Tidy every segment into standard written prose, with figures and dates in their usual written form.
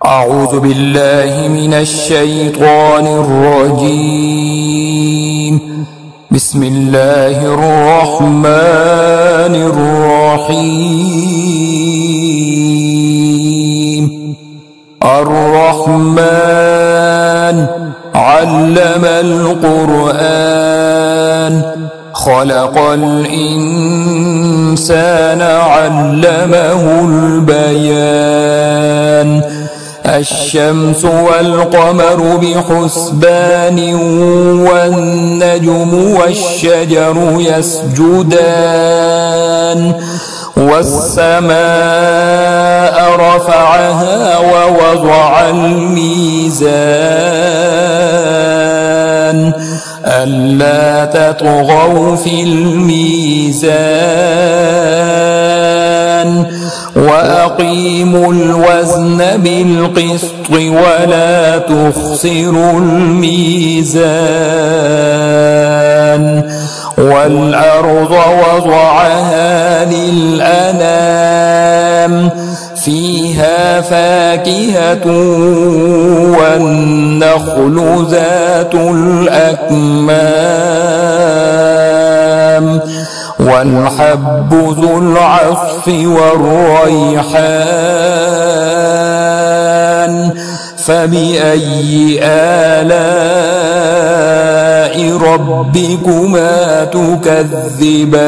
أعوذ بالله من الشيطان الرجيم. بسم الله الرحمن الرحيم. الرحمن علم القرآن، خلق الإنسان علمه البيان. الشمس والقمر بحسبان، والنجم والشجر يسجدان. والسماء رفعها ووضع الميزان، ألا تطغوا في الميزان، وأقيموا الوزن بالقسط ولا تخسروا الميزان. والأرض وضعها للأنام، فيها فاكهة والنخل ذات الأكمام، والحب ذو العصف والريحان. فبأي آلاء ربكما تكذبان؟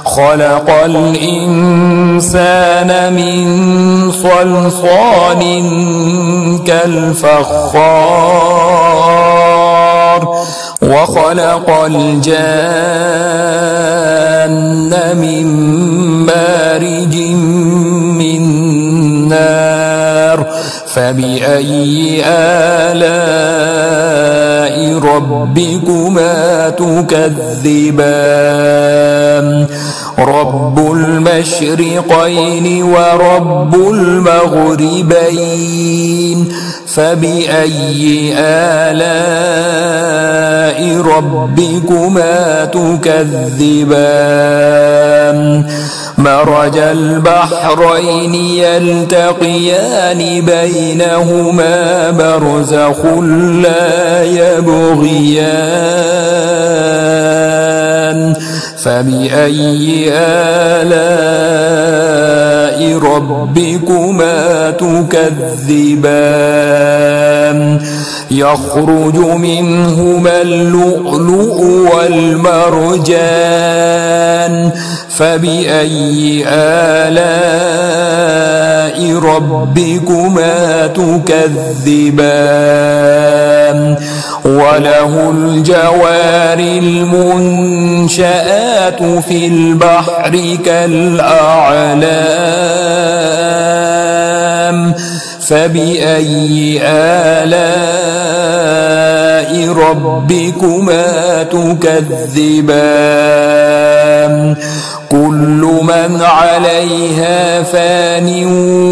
خلق الإنسان من صلصال كالفخار، وخلق الجان من مارج من نار. فبأي آلاء ربكما تكذبان؟ رب المشرقين ورب المغربين. فبأي آلاء ربكما تكذبان؟ مرج البحرين يلتقيان، بينهما برزخ لا يبغيان. فبأي آلاء ربكما تكذبان؟ يخرج منهما اللؤلؤ والمرجان. فبأي آلاء ربكما تكذبان؟ وله الجوار المنشآت في البحر كالأعلام. فبأي آلاء ربكما تكذبان؟ كل من عليها فان،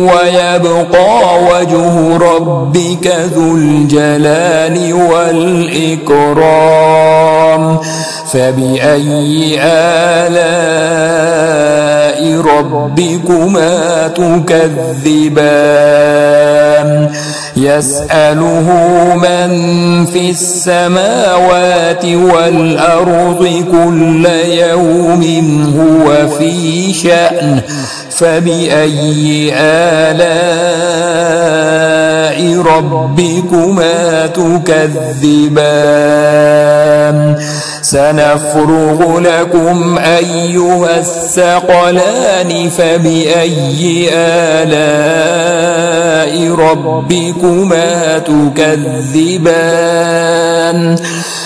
ويبقى وجه ربك ذو الجلال والإكرام. فبأي آلاء ربكما تكذبان؟ يسأله من في السماوات والأرض كل يوم هو في شأن. فبأي آلاء ربكما تكذبان؟ سنفرغ لكم أيها الثقلان. فبأي آلاء ربكما تكذبان؟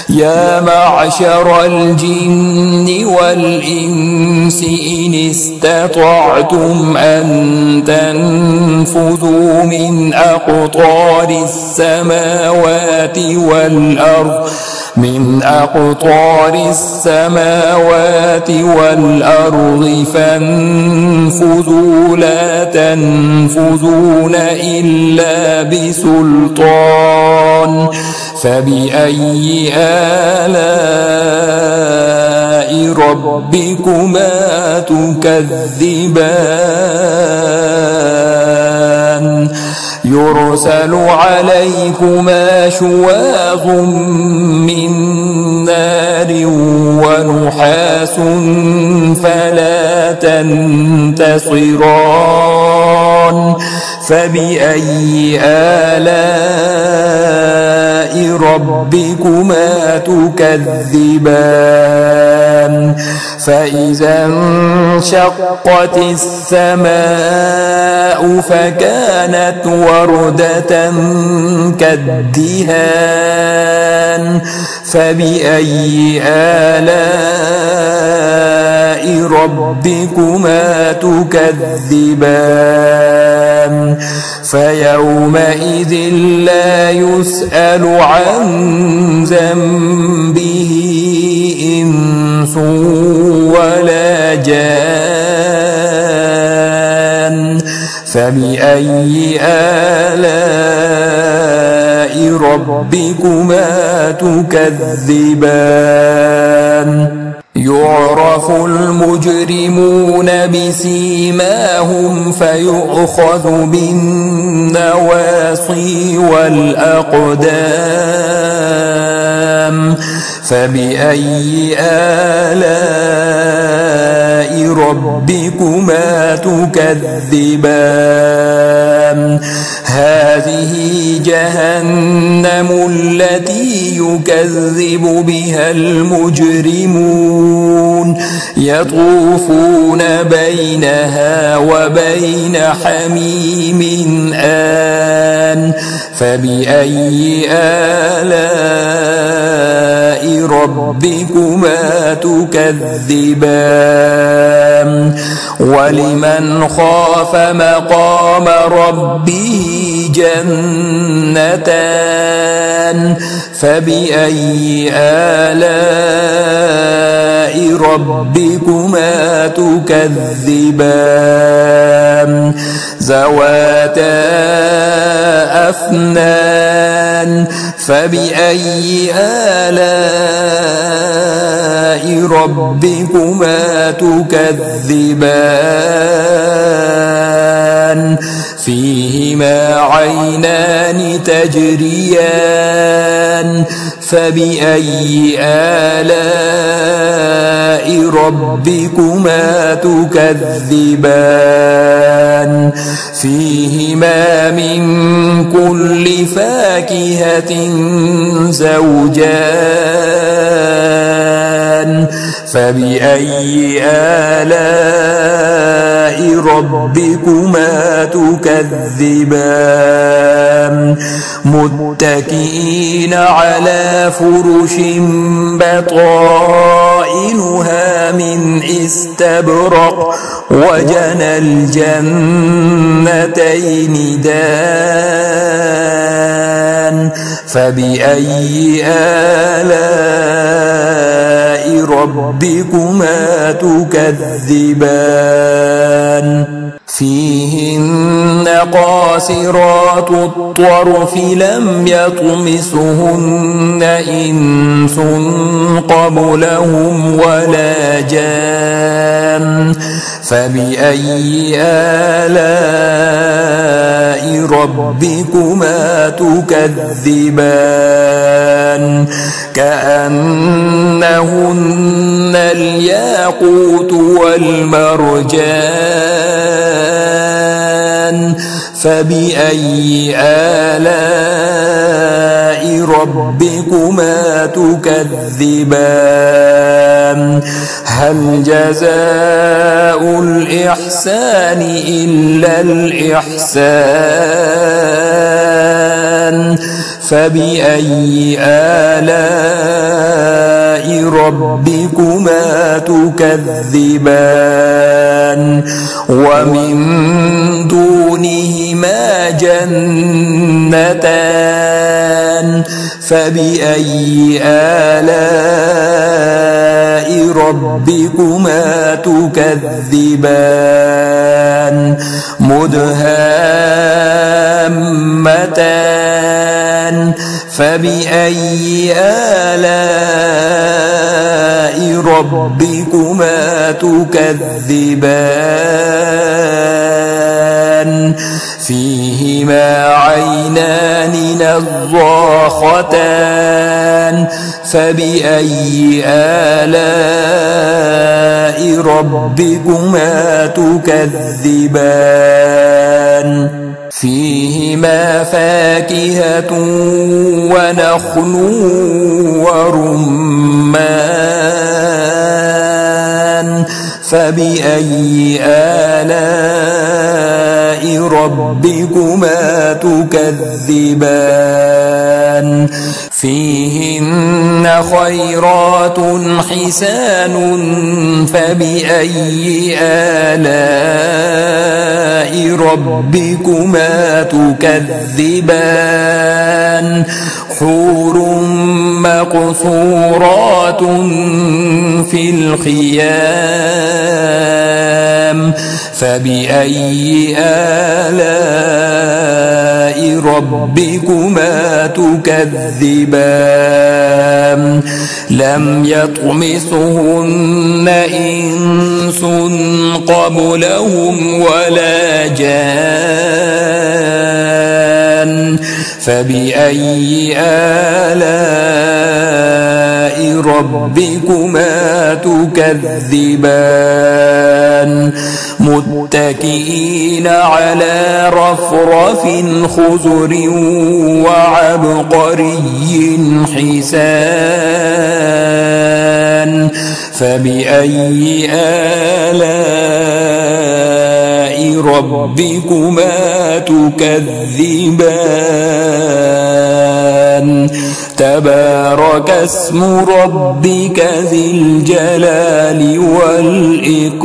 يا معشر الجن والإنس إن استطعتم أن تنفذوا من أقطار السماوات والأرض، من أقطار السماوات والأرض فانفذوا لا تنفذون إلا بسلطان. فبأي آلاء ربكما تكذبان؟ يرسل عليكما شواظ من نار ونحاس فلا تنتصران فبأي آلاء ربكما تكذبان فإذا انشقت السماء فكانت وردة كالدهان فبأي آلاء ربكما تكذبان فيومئذ لا يسأل عن ذنبه إنس ولا جان فبأي آلاء ربكما تكذبان يعرف المجرمون بسيماهم فيؤخذ بالنواصي والأقدام فبأي آلاء ربكما تكذبان هذه جهنم التي يكذب بها المجرمون يطوفون بينها وبين حميم آن فبأي آلاء ربكما تكذبان ولمن خاف مقام ربه جنتان فبأي آلاء ربكما تكذبان ذواتا أفنان فبأي آلاء ربكما تكذبان فيهما عينان تجريان فبأي آلاء ربكما تكذبان فيهما من كل فاكهة زوجان فبأي آلاء ربكما تكذبان متكئين على فرش بطائنها من استبرق وجنى الجنتين دان فبأي آلاء ربكما تكذبان فيهن قاصرات الطرف لم يطمسهن إنس قبلهم ولا جان فبأي آلاء ربكما تكذبان كأنهن الياقوت والمرجان فبأي آلاء ربكما تكذبان هل جزاء الإحسان إلا الإحسان فبأي آلاء ربكما تكذبان ومن دونهما جنتان فبأي آلاء ربكما تكذبان مدهامتان فبأي آلاء ربكما تكذبان فيهما عينان نضاختان فبأي آلاء ربكما تكذبان فيهما فاكهة ونخل ورمان فبأي آلاء ربكما تكذبان فيهن خيرات حسان فبأي آلاء ربكما تكذبان حور مقصورات في الخيام فبأي آلاء ربكما تكذبان لم يطمثهن إنس قبلهم ولا جان فبأي آلاء ربكما تكذبان متكئين على رفرف خضر وعبقري حسان فبأي آلاء ربكما تكذبان تبارك اسم ربك ذي الجلال والإكرام